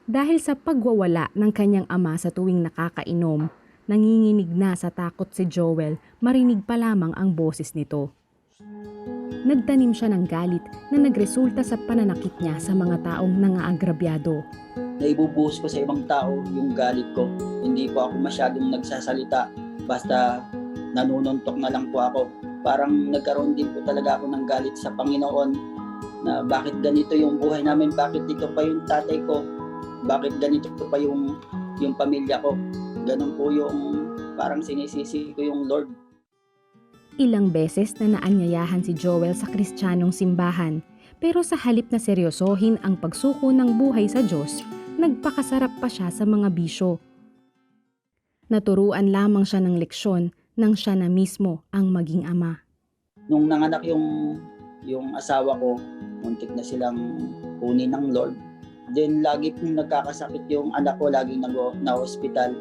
Dahil sa pagwawala ng kanyang ama sa tuwing nakakainom, nanginginig na sa takot si Joel, marinig pa lamang ang boses nito. Nagtanim siya ng galit na nagresulta sa pananakit niya sa mga taong nangaagrabyado. Naibubuhos ko sa ibang tao yung galit ko. Hindi po ako masyadong nagsasalita. Basta nanununtok na lang po ako. Parang nagkaroon din po talaga ako ng galit sa Panginoon na bakit ganito yung buhay namin, bakit dito pa yung tatay ko, bakit ganito pa yung pamilya ko. Ganun po yung parang sinisisi ko yung Lord. Ilang beses na naanyayahan si Joel sa Kristiyanong simbahan, pero sa halip na seryosohin ang pagsuko ng buhay sa Diyos, nagpakasarap pa siya sa mga bisyo. Naturuan lamang siya ng leksyon nang siya na mismo ang maging ama. Nung nanganak yung asawa ko, muntik na silang kunin ng Lord. Then lagi pong nagkakasakit yung anak ko, laging na-hospital.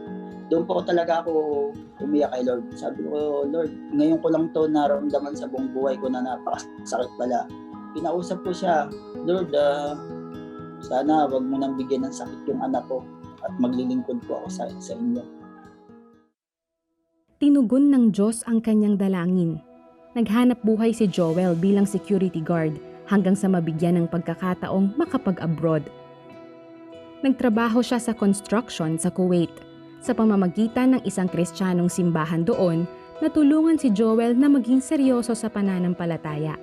Doon po talaga ako umiyak kay Lord. Sabi ko, Lord, ngayon ko lang to naramdaman sa buong buhay ko na napakasakit pala. Pinausap ko siya, Lord, sana wag mo nang bigyan ng sakit yung anak ko at maglilingkod po ako sa inyo. Tinugon ng Diyos ang kanyang dalangin. Naghanap buhay si Joel bilang security guard hanggang sa mabigyan ng pagkakataong makapag-abroad. Nagtrabaho siya sa construction sa Kuwait. Sa pamamagitan ng isang Kristiyanong simbahan doon, natulungan si Joel na maging seryoso sa pananampalataya.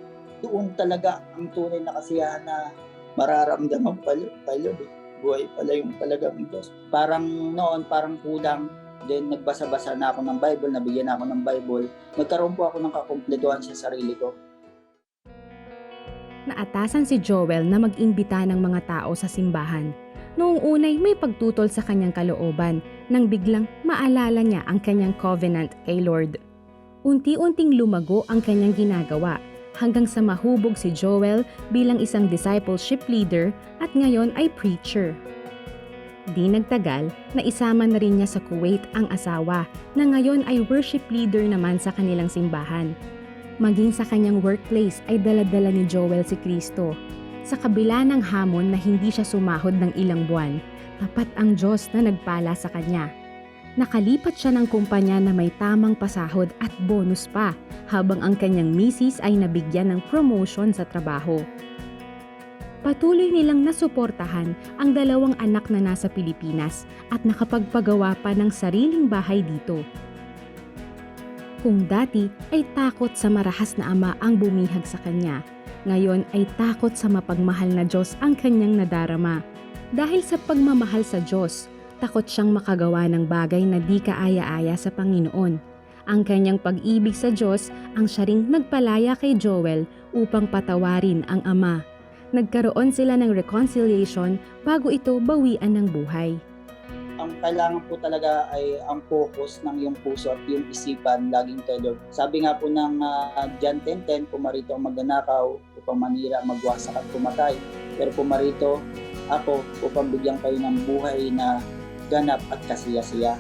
Doon talaga ang tunay na kasiyahan na mararamdaman pala kay Lord. Buhay pala yung talagang Diyos. Parang noon, parang kulang. Then nagbasa-basa na ako ng Bible, nabigyan ako ng Bible. Nagkaroon po ako ng kakumpletuhan sa sarili ko. Naatasan si Joel na mag-imbita ng mga tao sa simbahan. Noong unay may pagtutol sa kanyang kalooban nang biglang maalala niya ang kanyang covenant kay Lord. Unti-unting lumago ang kanyang ginagawa hanggang sa mahubog si Joel bilang isang discipleship leader at ngayon ay preacher. Di nagtagal, naisama na rin niya sa Kuwait ang asawa na ngayon ay worship leader naman sa kanilang simbahan. Maging sa kanyang workplace ay dala-dala ni Joel si Kristo. Sa kabila ng hamon na hindi siya sumahod ng ilang buwan, tapat ang Diyos na nagpala sa kanya. Nakalipat siya ng kumpanya na may tamang pasahod at bonus pa habang ang kanyang misis ay nabigyan ng promotion sa trabaho. Patuloy nilang nasuportahan ang dalawang anak na nasa Pilipinas at nakapagpagawa pa ng sariling bahay dito. Kung dati ay takot sa marahas na ama ang bumihag sa kanya, ngayon ay takot sa mapagmahal na Diyos ang kanyang nadarama. Dahil sa pagmamahal sa Diyos, takot siyang makagawa ng bagay na di kaaya-aya sa Panginoon. Ang kanyang pag-ibig sa Diyos ang siya ring nagpalaya kay Joel upang patawarin ang ama. Nagkaroon sila ng reconciliation bago ito bawian ng buhay. Ang kailangan po talaga ay ang focus ng iyong puso at iyong isipan laging kay Lord. Sabi nga po ng John 10:10, pumarito ang magnanakaw, upang manira, magwasak at pumatay. Pero pumarito ako upang bigyan kayo ng buhay na ganap at kasiya-siya.